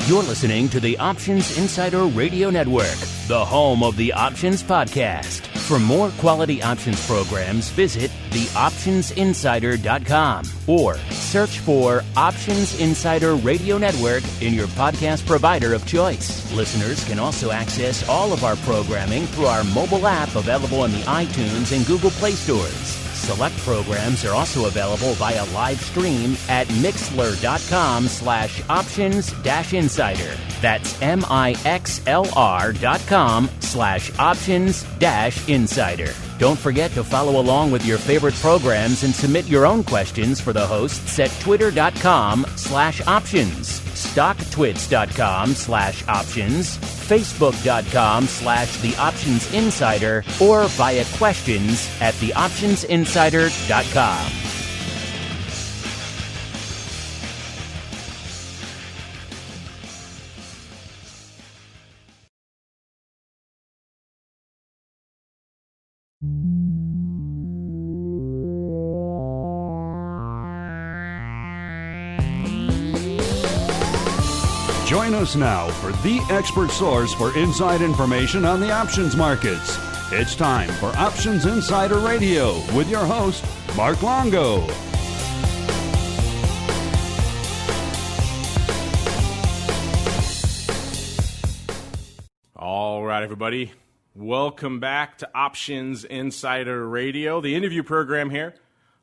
You're listening to the Options Insider Radio Network, the home of the Options Podcast. For more quality options programs, visit theoptionsinsider.com or search for Options Insider Radio Network in your podcast provider of choice. Listeners can also access all of our programming through our mobile app available in the iTunes and Google Play stores. Select programs are also available via live stream at mixlr.com/options-insider. That's mixlr.com/options-insider. Don't forget to follow along with your favorite programs and submit your own questions for the hosts at twitter.com/options, stocktwits.com/options, facebook.com/theoptionsinsider, or via questions at theoptionsinsider.com. Join us now for the expert source for inside information on the options markets. It's time for Options Insider Radio with your host, Mark Longo. All right, everybody. Welcome back to Options Insider Radio, the interview program here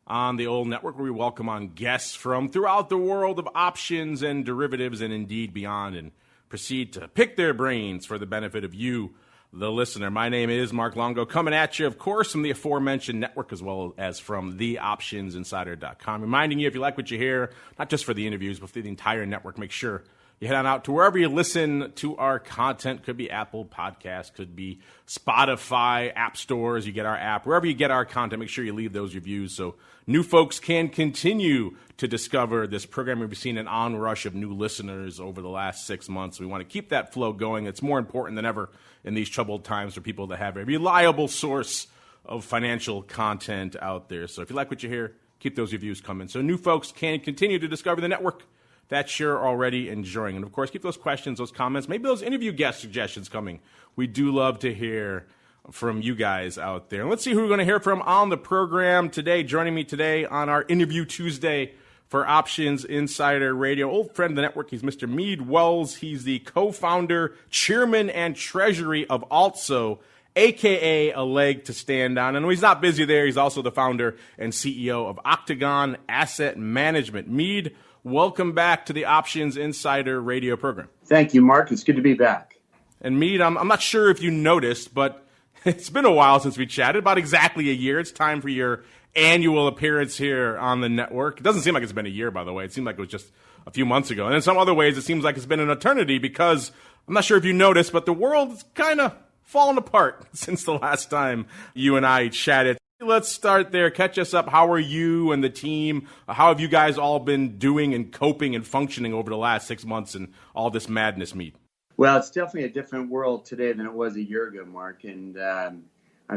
on the old network where we welcome on guests from throughout the world of options and derivatives and indeed beyond and proceed to pick their brains for the benefit of you, the listener. My name is Mark Longo, coming at you, of course, from the aforementioned network as well as from theoptionsinsider.com. Reminding you, if you like what you hear, not just for the interviews, but for the entire network, make sure you head on out to wherever you listen to our content. Could be Apple Podcasts, could be Spotify, app stores. You get our app. Wherever you get our content, make sure you leave those reviews so new folks can continue to discover this program. We've seen an onrush of new listeners over the last 6 months. We want to keep that flow going. It's more important than ever in these troubled times for people to have a reliable source of financial content out there. So if you like what you hear, keep those reviews coming so new folks can continue to discover the network that you're already enjoying. And, of course, keep those questions, those comments, maybe those interview guest suggestions coming. We do love to hear from you guys out there. And let's see who we're going to hear from on the program today. Joining me today on our Interview Tuesday for Options Insider Radio, old friend of the network, he's Mr. Mead Wells. He's the co-founder, chairman, and treasury of ALTSO, a.k.a. a leg to stand on. And when he's not busy there, he's also the founder and CEO of Octagon Asset Management. Mead, welcome back to the Options Insider Radio program. Thank you, Mark. It's good to be back. And Mead, I'm not sure if you noticed, but it's been a while since we chatted, about exactly a year. It's time for your annual appearance here on the network. It doesn't seem like it's been a year, by the way. It seemed like it was just a few months ago. And in some other ways, it seems like it's been an eternity because I'm not sure if you noticed, but the world's kind of fallen apart since the last time you and I chatted. Let's start there. Catch us up. How are you and the team? How have you guys all been doing and coping and functioning over the last 6 months and all this madness, Mead? Well, it's definitely a different world today than it was a year ago, Mark. And I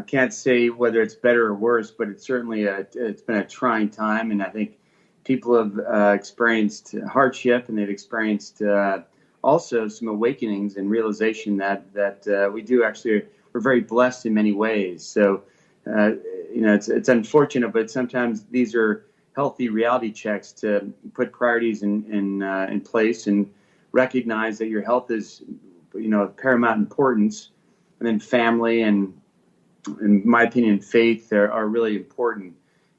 can't say whether it's better or worse, but it's certainly it's been a trying time. And I think people have experienced hardship, and they've experienced also some awakenings and realization that we do actually, we're very blessed in many ways. So, it's unfortunate, but sometimes these are healthy reality checks to put priorities in place and recognize that your health is, of paramount importance, and then family and, in my opinion, faith are really important.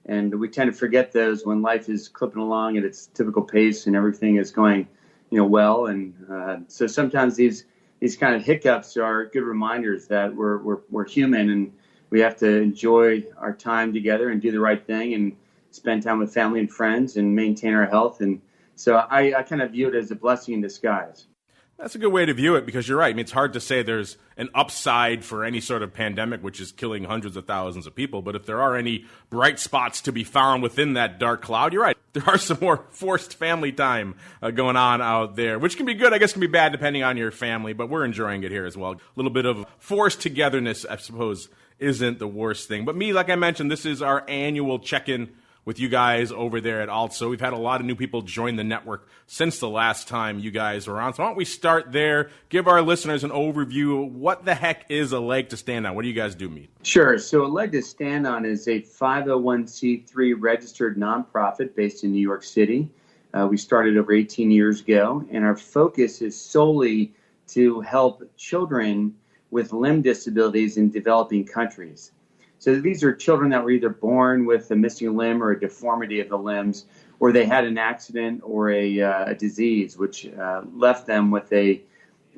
And we tend to forget those when life is clipping along at its typical pace and everything is going, well. And so sometimes these kind of hiccups are good reminders that we're human, and we have to enjoy our time together and do the right thing and spend time with family and friends and maintain our health. And so I kind of view it as a blessing in disguise. That's a good way to view it, because you're right. I mean, it's hard to say there's an upside for any sort of pandemic, which is killing hundreds of thousands of people. But if there are any bright spots to be found within that dark cloud, you're right. There are some more forced family time going on out there, which can be good, I guess can be bad depending on your family. But we're enjoying it here as well. A little bit of forced togetherness, I suppose, isn't the worst thing. But me, like I mentioned, this is our annual check-in with you guys over there at ALTSO. We've had a lot of new people join the network since the last time you guys were on. So why don't we start there, give our listeners an overview of what the heck is a leg to stand on? What do you guys do, Mead? Sure. So a leg to stand on is a 501c3 registered nonprofit based in New York City. We started over 18 years ago, and our focus is solely to help children with limb disabilities in developing countries. So these are children that were either born with a missing limb or a deformity of the limbs, or they had an accident or a disease which left them with a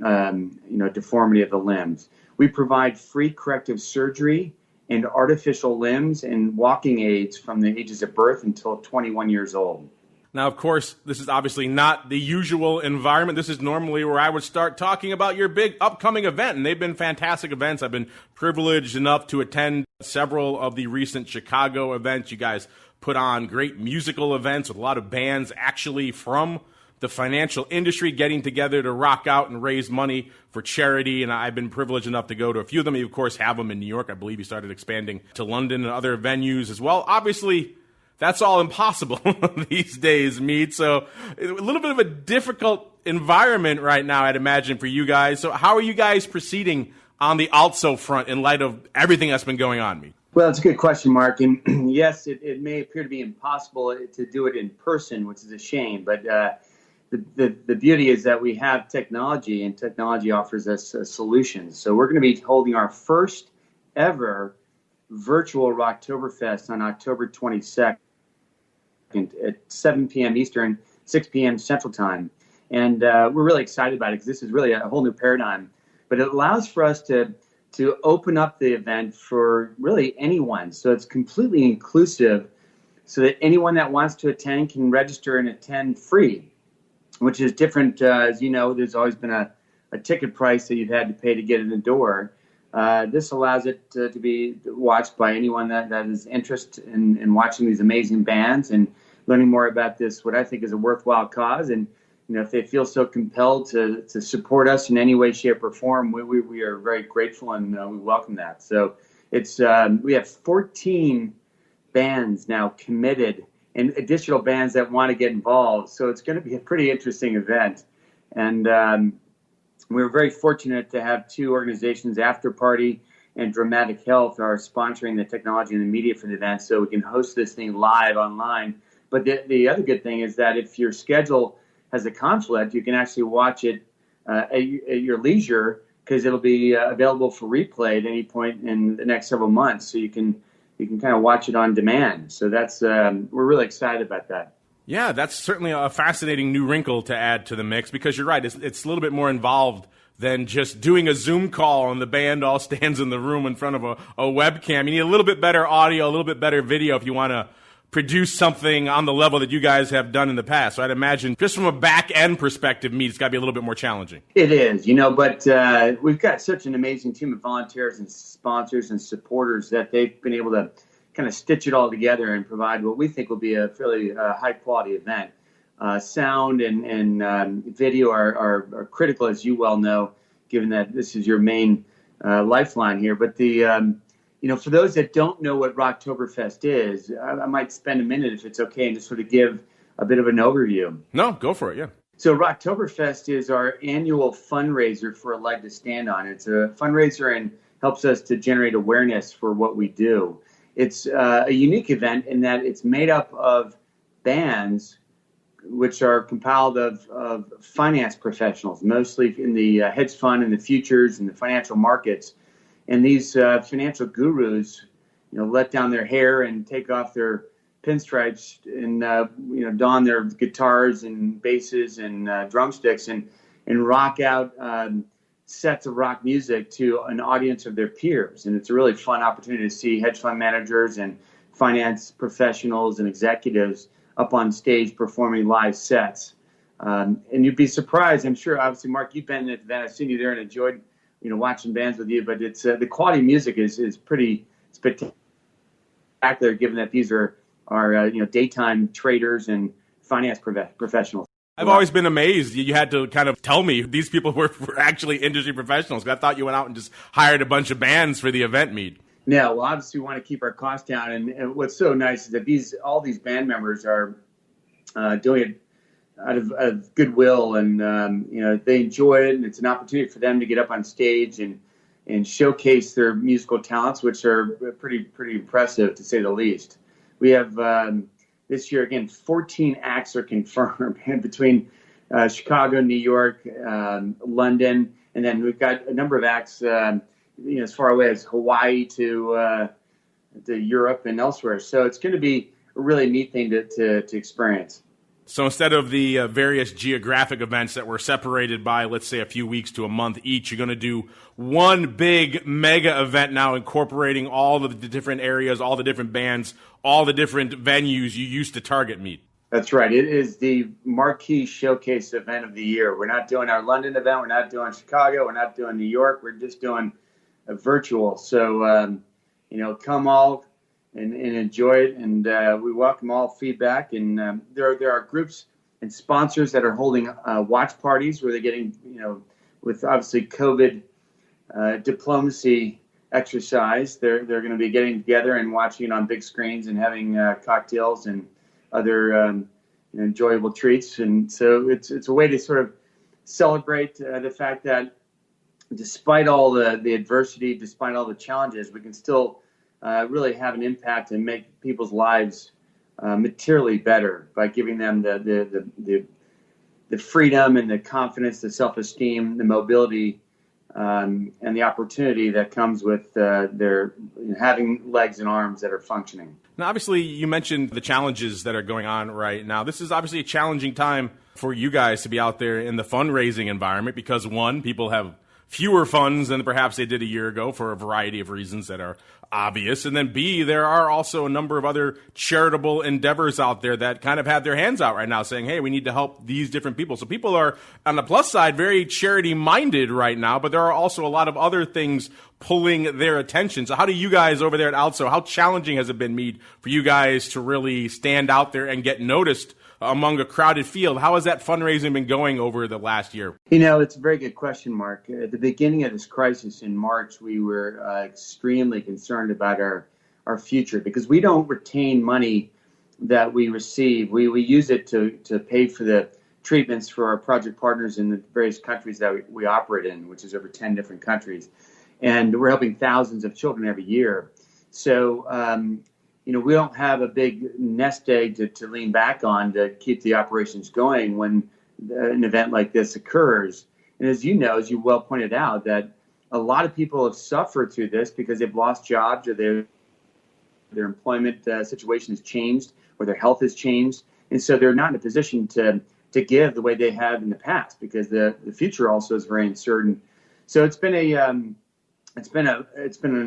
deformity of the limbs. We provide free corrective surgery and artificial limbs and walking aids from the ages of birth until 21 years old. Now, of course, this is obviously not the usual environment. This is normally where I would start talking about your big upcoming event, and they've been fantastic events. I've been privileged enough to attend several of the recent Chicago events. You guys put on great musical events with a lot of bands actually from the financial industry getting together to rock out and raise money for charity, and I've been privileged enough to go to a few of them. You, of course, have them in New York. I believe you started expanding to London and other venues as well. Obviously, that's all impossible these days, Mead. So a little bit of a difficult environment right now, I'd imagine, for you guys. So how are you guys proceeding on the ALTSO front in light of everything that's been going on, Mead? Well, it's a good question, Mark. And yes, it may appear to be impossible to do it in person, which is a shame. But the beauty is that we have technology, and technology offers us solutions. So we're going to be holding our first ever virtual Rocktoberfest on October 22nd. At 7 p.m. Eastern, 6 p.m. Central Time. And we're really excited about it because this is really a whole new paradigm. But it allows for us to open up the event for really anyone. So it's completely inclusive so that anyone that wants to attend can register and attend free, which is different. As you know, there's always been a ticket price that you've had to pay to get in the door. This allows it to be watched by anyone that is interested in watching these amazing bands and learning more about this, what I think is a worthwhile cause. And, if they feel so compelled to support us in any way, shape, or form, we are very grateful and we welcome that. So it's we have 14 bands now committed and additional bands that want to get involved. So it's going to be a pretty interesting event. And we're very fortunate to have two organizations, After Party and Dramatic Health, are sponsoring the technology and the media for the event, so we can host this thing live online. But the other good thing is that if your schedule has a conflict, you can actually watch it at your leisure, because it'll be available for replay at any point in the next several months. So you can kind of watch it on demand. So that's we're really excited about that. Yeah, that's certainly a fascinating new wrinkle to add to the mix, because you're right. It's a little bit more involved than just doing a Zoom call and the band all stands in the room in front of a webcam. You need a little bit better audio, a little bit better video if you want to produce something on the level that you guys have done in the past. So I'd imagine just from a back-end perspective, Mead, it's got to be a little bit more challenging. It is, but we've got such an amazing team of volunteers and sponsors and supporters that they've been able to kind of stitch it all together and provide what we think will be a fairly high-quality event. Sound and video are critical, as you well know, given that this is your main lifeline here. But for those that don't know what Rocktoberfest is, I might spend a minute, if it's okay, and just sort of give a bit of an overview. No, go for it, yeah. So Rocktoberfest is our annual fundraiser for A Leg to Stand On. It's a fundraiser and helps us to generate awareness for what we do. It's a unique event in that it's made up of bands which are compiled of finance professionals, mostly in the hedge fund and the futures and the financial markets. And these financial gurus, let down their hair and take off their pinstripes and, don their guitars and basses and drumsticks and rock out sets of rock music to an audience of their peers. And it's a really fun opportunity to see hedge fund managers and finance professionals and executives up on stage performing live sets. And you'd be surprised, I'm sure, obviously, Mark, you've been at the event. I've seen you there and enjoyed watching bands with you, but it's the quality of music is pretty spectacular, given that these are daytime traders and finance professionals. I've always been amazed. You had to kind of tell me these people were actually industry professionals. I thought you went out and just hired a bunch of bands for the event, Mead. No, well, obviously we want to keep our costs down, and what's so nice is that all these band members are doing it out of goodwill, and they enjoy it, and it's an opportunity for them to get up on stage and showcase their musical talents, which are pretty impressive to say the least. We have this year again 14 acts are confirmed between Chicago, New York, London, and then we've got a number of acts as far away as Hawaii to Europe and elsewhere. So it's going to be a really neat thing to experience. So instead of the various geographic events that were separated by, let's say, a few weeks to a month each, you're going to do one big mega event now, incorporating all of the different areas, all the different bands, all the different venues you used to target Mead. That's right. It is the marquee showcase event of the year. We're not doing our London event. We're not doing Chicago. We're not doing New York. We're just doing a virtual. So, come all and enjoy it. And we welcome all feedback. And there are groups and sponsors that are holding watch parties where they're getting, with obviously COVID diplomacy exercise, they're going to be getting together and watching it on big screens and having cocktails and other enjoyable treats. And so it's a way to sort of celebrate the fact that despite all the adversity, despite all the challenges, we can still really have an impact and make people's lives materially better by giving them the freedom and the confidence, the self-esteem, the mobility, and the opportunity that comes with their having legs and arms that are functioning. Now, obviously, you mentioned the challenges that are going on right now. This is obviously a challenging time for you guys to be out there in the fundraising environment because, one, people have fewer funds than perhaps they did a year ago for a variety of reasons that are obvious. And then B, there are also a number of other charitable endeavors out there that kind of have their hands out right now saying, hey, we need to help these different people. So people are, on the plus side, very charity-minded right now, but there are also a lot of other things pulling their attention. So how do you guys over there at ALTSO, how challenging has it been, Mead, for you guys to really stand out there and get noticed among a crowded field? How has that fundraising been going over the last year? It's a very good question, Mark. At the beginning of this crisis in March, we were extremely concerned about our future because we don't retain money that we receive. We use it to pay for the treatments for our project partners in the various countries that we operate in, which is over 10 different countries. And we're helping thousands of children every year. So, we don't have a big nest egg to lean back on to keep the operations going when an event like this occurs. And as you well pointed out, that a lot of people have suffered through this because they've lost jobs or their employment situation has changed or their health has changed. And so they're not in a position to give the way they have in the past because the future also is very uncertain. So it's been an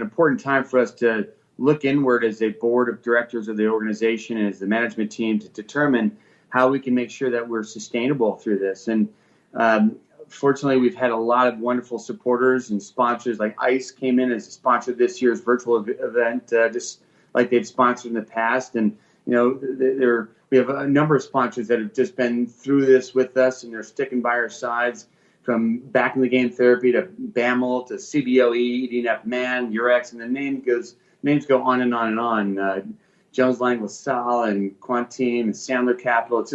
important time for us to look inward as a board of directors of the organization and as the management team to determine how we can make sure that we're sustainable through this. And fortunately, we've had a lot of wonderful supporters and sponsors. Like ICE came in as a sponsor of this year's virtual event, just like they've sponsored in the past. And we have a number of sponsors that have just been through this with us, and they're sticking by our sides. From back in the game therapy to BAML to CBOE, EDNF Man, Urex, and the names go on and on and on. Jones Lang LaSalle and Quanteam and Sandler Capital. It's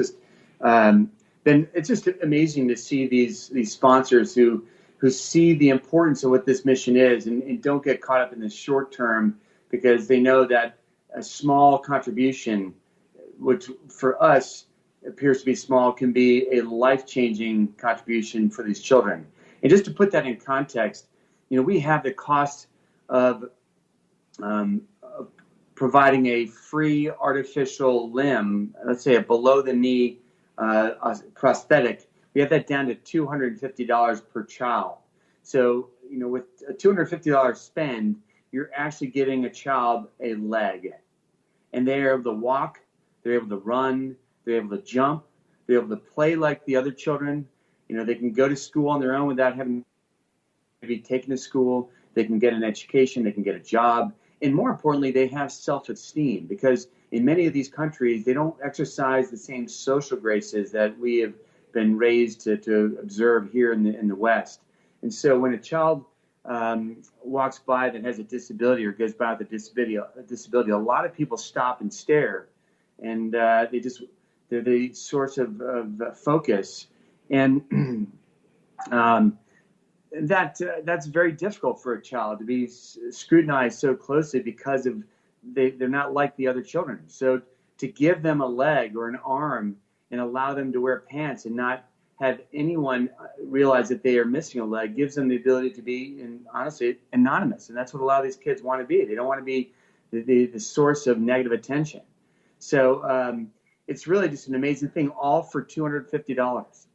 just amazing to see these sponsors who see the importance of what this mission is and don't get caught up in the short term because they know that a small contribution, which for us appears to be small, can be a life-changing contribution for these children. And just to put that in context, we have the cost of providing a free artificial limb, let's say a below-the-knee prosthetic. We have that down to $250 per child. So, with a $250 spend, you're actually giving a child a leg. And they're able to walk, they're able to run, they're able to jump, they're able to play like the other children. They can go to school on their own without having to be taken to school. They can get an education, they can get a job. And more importantly, they have self-esteem because in many of these countries, they don't exercise the same social graces that we have been raised to observe here in the West. And so when a child walks by that has a disability or goes by with a disability, a lot of people stop and stare, and they're the source of focus, and that's very difficult for a child to be scrutinized so closely because of they're not like the other children. So to give them a leg or an arm and allow them to wear pants and not have anyone realize that they are missing a leg gives them the ability to be, and honestly, anonymous. And that's what a lot of these kids want to be. They don't want to be the source of negative attention. So it's really just an amazing thing, all for $250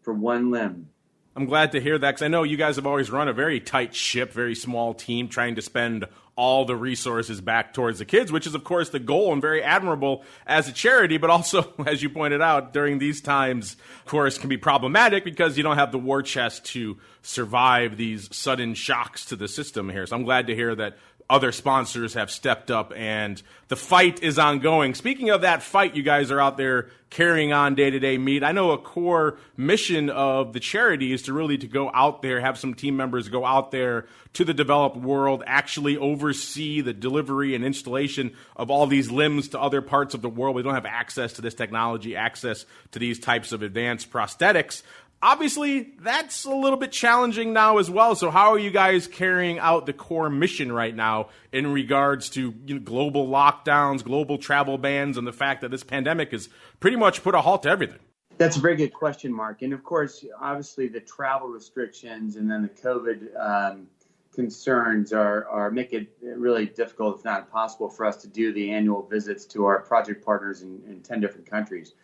for one limb. I'm glad to hear that, because I know you guys have always run a very tight ship, very small team, trying to spend all the resources back towards the kids, which is, of course, the goal and very admirable as a charity. But also, as you pointed out, during these times, of course, can be problematic because you don't have the war chest to survive these sudden shocks to the system here. So I'm glad to hear that other sponsors have stepped up and the fight is ongoing. Speaking of that fight, you guys are out there carrying on day-to-day, Mead. I know a core mission of the charity is to go out there, have some team members go out there to the developed world, actually oversee the delivery and installation of all these limbs to other parts of the world. We don't have access to this technology, access to these types of advanced prosthetics. Obviously, that's a little bit challenging now as well. So how are you guys carrying out the core mission right now in regards to global lockdowns, global travel bans, and the fact that this pandemic has pretty much put a halt to everything? That's a very good question, Mark. And of course, obviously, the travel restrictions and then the COVID concerns are make it really difficult, if not impossible, for us to do the annual visits to our project partners in 10 different countries.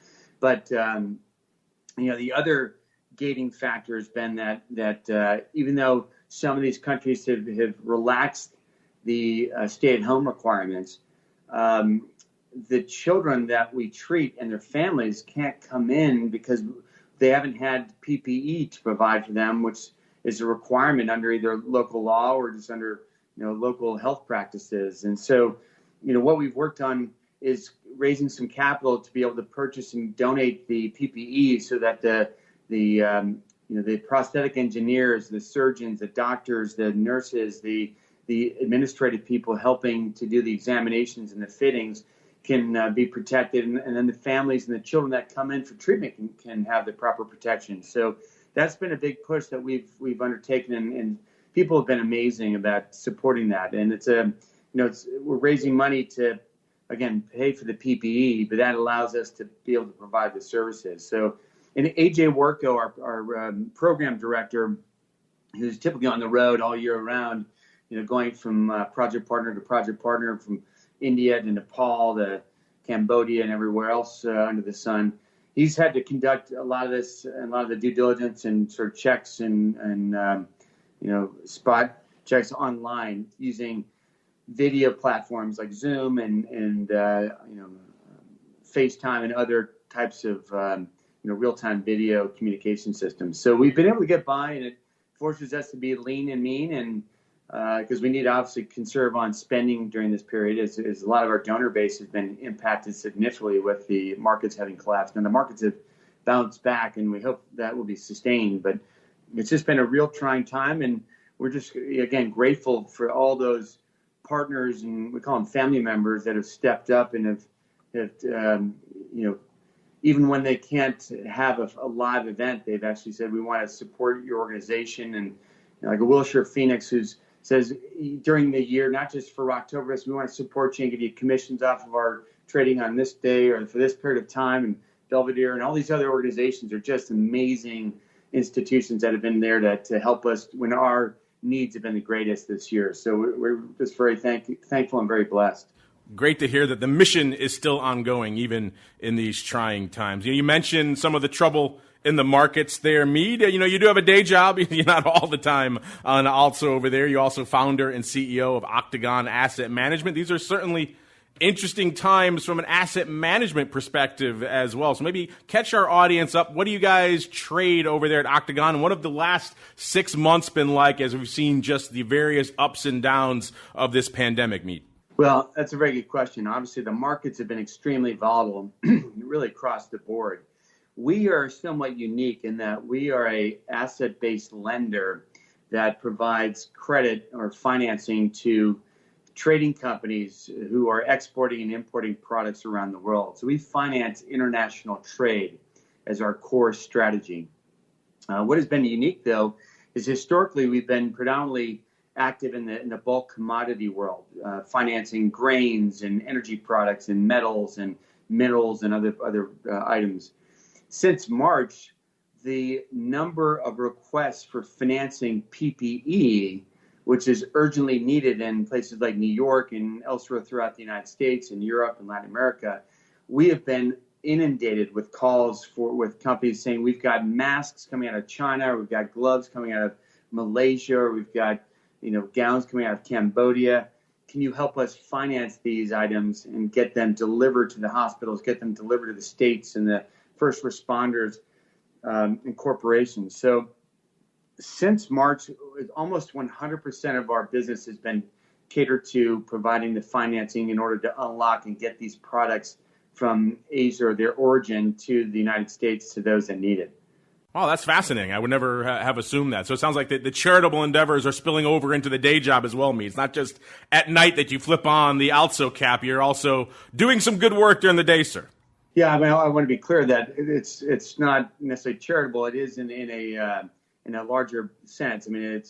But the other gating factor has been that even though some of these countries have relaxed the stay-at-home requirements, the children that we treat and their families can't come in because they haven't had PPE to provide for them, which is a requirement under either local law or just under local health practices. And so, what we've worked on is raising some capital to be able to purchase and donate the PPE so that the prosthetic engineers, the surgeons, the doctors, the nurses, the administrative people helping to do the examinations and the fittings can be protected, and then the families and the children that come in for treatment can have the proper protection. So that's been a big push that we've undertaken, and people have been amazing about supporting that. And we're raising money to, again, pay for the PPE, but that allows us to be able to provide the services. So, and AJ Worko, our program director, who's typically on the road all year round, going from project partner to project partner, from India to Nepal to Cambodia and everywhere else under the sun, he's had to conduct a lot of this and a lot of the due diligence and sort of checks and spot checks online using video platforms like Zoom and FaceTime and other types of real-time video communication systems. So we've been able to get by, and it forces us to be lean and mean, and because we need to obviously conserve on spending during this period, as a lot of our donor base has been impacted significantly with the markets having collapsed. And the markets have bounced back, and we hope that will be sustained. But it's just been a real trying time, and we're just, again, grateful for all those partners, and we call them family members, that have stepped up and have even when they can't have a live event, they've actually said, we want to support your organization. And like a Wilshire Phoenix, who says during the year, not just for Rocktoberfest, we want to support you and give you commissions off of our trading on this day or for this period of time. And Belvedere and all these other organizations are just amazing institutions that have been there to help us when our needs have been the greatest this year. So we're just very thankful and very blessed. Great to hear that the mission is still ongoing, even in these trying times. You mentioned some of the trouble in the markets there, Mead. You do have a day job. You're not all the time on ALTSO over there. You're also founder and CEO of Octagon Asset Management. These are certainly interesting times from an asset management perspective as well. So maybe catch our audience up. What do you guys trade over there at Octagon? And what have the last 6 months been like as we've seen just the various ups and downs of this pandemic, Mead? Well, that's a very good question. Obviously, the markets have been extremely volatile, really across the board. We are somewhat unique in that we are a asset-based lender that provides credit or financing to trading companies who are exporting and importing products around the world. So we finance international trade as our core strategy. What has been unique, though, is historically we've been predominantly active in the bulk commodity world, financing grains and energy products and metals and minerals and other items. Since March, the number of requests for financing PPE, which is urgently needed in places like New York and elsewhere throughout the United States and Europe and Latin America, we have been inundated with calls with companies saying we've got masks coming out of China, we've got gloves coming out of Malaysia, we've got gowns coming out of Cambodia. Can you help us finance these items and get them delivered to the hospitals, get them delivered to the states and the first responders and corporations? So since March, almost 100% of our business has been catered to providing the financing in order to unlock and get these products from Asia or their origin to the United States to those that need it. Oh, that's fascinating. I would never have assumed that. So it sounds like the charitable endeavors are spilling over into the day job as well, Mead. It's not just at night that you flip on the ALTSO cap. You're also doing some good work during the day, sir. Yeah, I mean, I want to be clear that it's not necessarily charitable. It is in a larger sense. I mean,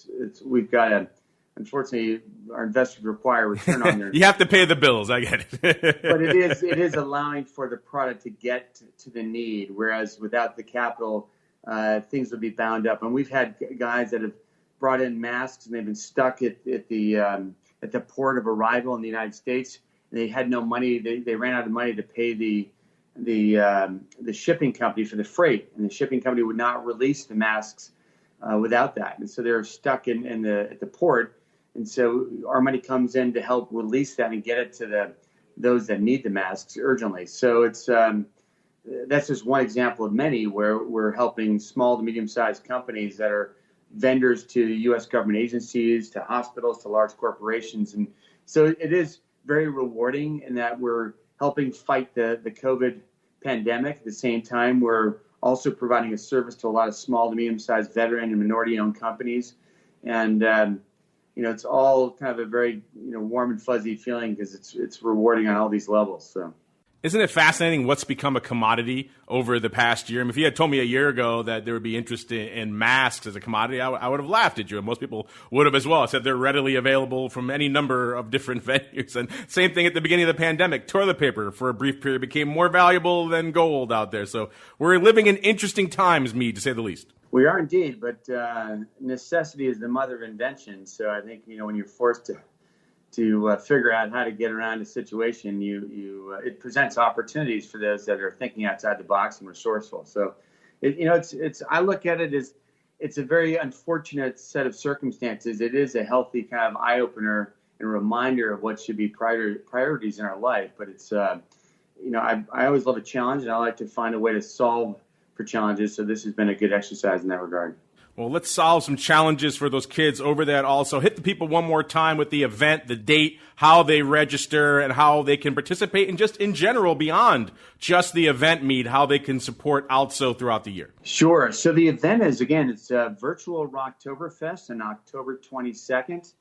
we've got unfortunately, our investors require a return on their. You have to pay the bills. I get it. But it is allowing for the product to get to the need, whereas without the capital, things would be bound up. And we've had guys that have brought in masks and they've been stuck at the port of arrival in the United States. And they had no money. They ran out of money to pay the shipping company for the freight, and the shipping company would not release the masks without that. And so they're stuck at the port. And so our money comes in to help release that and get it to those that need the masks urgently. So it's that's just one example of many where we're helping small to medium-sized companies that are vendors to U.S. government agencies, to hospitals, to large corporations. And so it is very rewarding in that we're helping fight the COVID pandemic. At the same time, we're also providing a service to a lot of small to medium-sized veteran and minority-owned companies. And it's all kind of a very warm and fuzzy feeling because it's rewarding on all these levels. So. Isn't it fascinating what's become a commodity over the past year? I mean, if you had told me a year ago that there would be interest in masks as a commodity, I would have laughed at you, and most people would have as well. I said they're readily available from any number of different venues. And same thing at the beginning of the pandemic. Toilet paper, for a brief period, became more valuable than gold out there. So we're living in interesting times, Mead, to say the least. We are indeed, but necessity is the mother of invention. So I think, when you're forced to figure out how to get around a situation, it presents opportunities for those that are thinking outside the box and resourceful. So, I look at it as it's a very unfortunate set of circumstances. It is a healthy kind of eye opener and reminder of what should be priorities in our life. But it's, I always love a challenge, and I like to find a way to solve for challenges. So this has been a good exercise in that regard. Well, let's solve some challenges for those kids over that also. Hit the people one more time with the event, the date, how they register, and how they can participate, and just in general, beyond just the event, Mead, how they can support ALTSO throughout the year. Sure. So the event is, again, it's a virtual Rocktoberfest on October 22nd.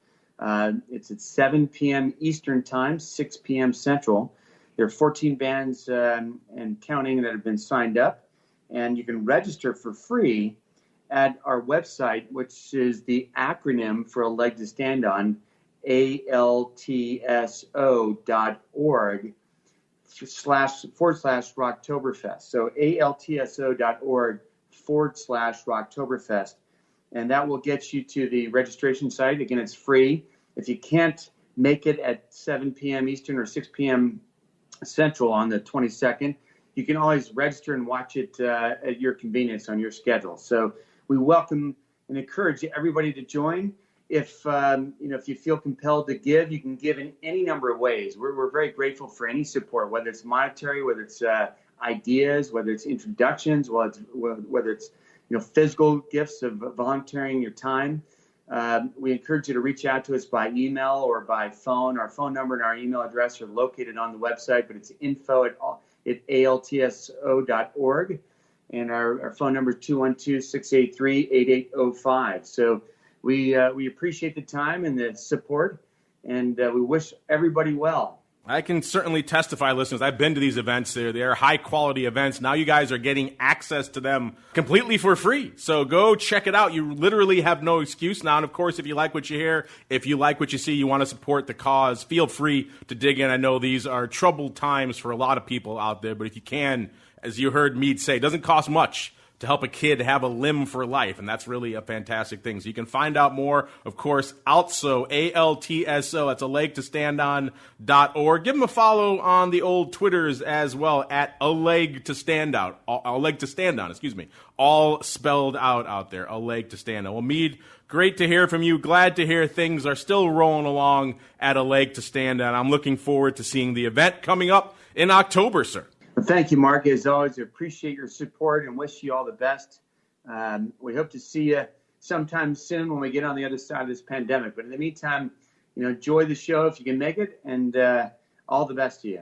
It's at 7 p.m. Eastern Time, 6 p.m. Central. There are 14 bands and counting that have been signed up, and you can register for free at our website, which is the acronym for a leg to stand on, ALTSO.org/Rocktoberfest. So ALTSO.org/Rocktoberfest. And that will get you to the registration site. Again, it's free. If you can't make it at 7 p.m. Eastern or 6 p.m. Central on the 22nd, you can always register and watch it at your convenience on your schedule. So we welcome and encourage everybody to join. If you feel compelled to give, you can give in any number of ways. We're very grateful for any support, whether it's monetary, whether it's ideas, whether it's introductions, whether it's physical gifts of volunteering your time. We encourage you to reach out to us by email or by phone. Our phone number and our email address are located on the website, but it's info@altso.org. And our phone number is 212-683-8805. So we appreciate the time and the support, and we wish everybody well. I can certainly testify, listeners. I've been to these events. They're high-quality events. Now you guys are getting access to them completely for free. So go check it out. You literally have no excuse now. And, of course, if you like what you hear, if you like what you see, you want to support the cause, feel free to dig in. I know these are troubled times for a lot of people out there. But if you can, as you heard Mead say, it doesn't cost much to help a kid have a limb for life, and that's really a fantastic thing. So you can find out more, of course, ALTSO, ALTSO, that's a leg to stand on.org. Give them a follow on the old Twitters as well, at a leg to stand on, all spelled out there, a leg to stand on. Well, Mead, great to hear from you. Glad to hear things are still rolling along at a leg to stand on. I'm looking forward to seeing the event coming up in October, sir. Well, thank you, Mark. As always, I appreciate your support and wish you all the best. We hope to see you sometime soon when we get on the other side of this pandemic. But in the meantime, enjoy the show if you can make it, and all the best to you.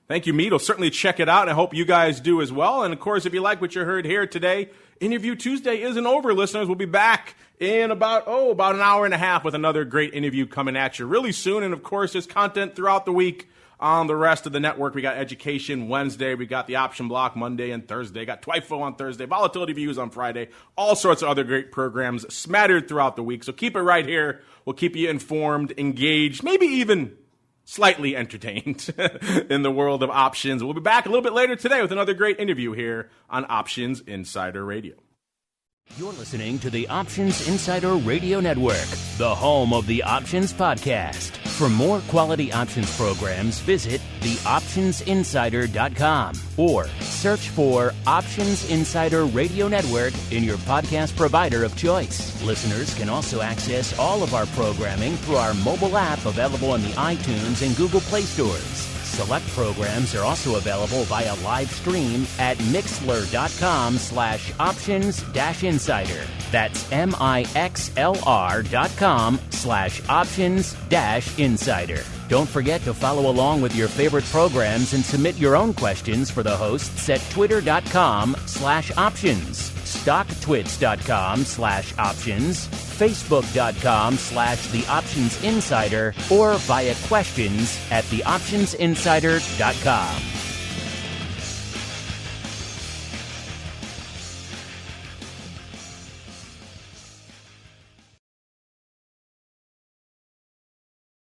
Thank you, Mead. I'll certainly check it out, and I hope you guys do as well. And, of course, if you like what you heard here today, Interview Tuesday isn't over, listeners. We'll be back in about an hour and a half with another great interview coming at you really soon. And, of course, there's content throughout the week on the rest of the network. We got Education Wednesday. We got the Option Block Monday and Thursday. Got TWIFO on Thursday. Volatility Views on Friday. All sorts of other great programs smattered throughout the week. So keep it right here. We'll keep you informed, engaged, maybe even slightly entertained in the world of options. We'll be back a little bit later today with another great interview here on Options Insider Radio. You're listening to the Options Insider Radio Network, the home of the Options Podcast. For more quality options programs, visit theoptionsinsider.com or search for Options Insider Radio Network in your podcast provider of choice. Listeners can also access all of our programming through our mobile app available in the iTunes and Google Play stores. Select programs are also available via live stream at mixlr.com/options-insider. That's mixlr.com/options-insider. Don't forget to follow along with your favorite programs and submit your own questions for the hosts at twitter.com/options, stocktwits.com/options, facebook.com/theoptionsinsider, or via questions at theoptionsinsider.com.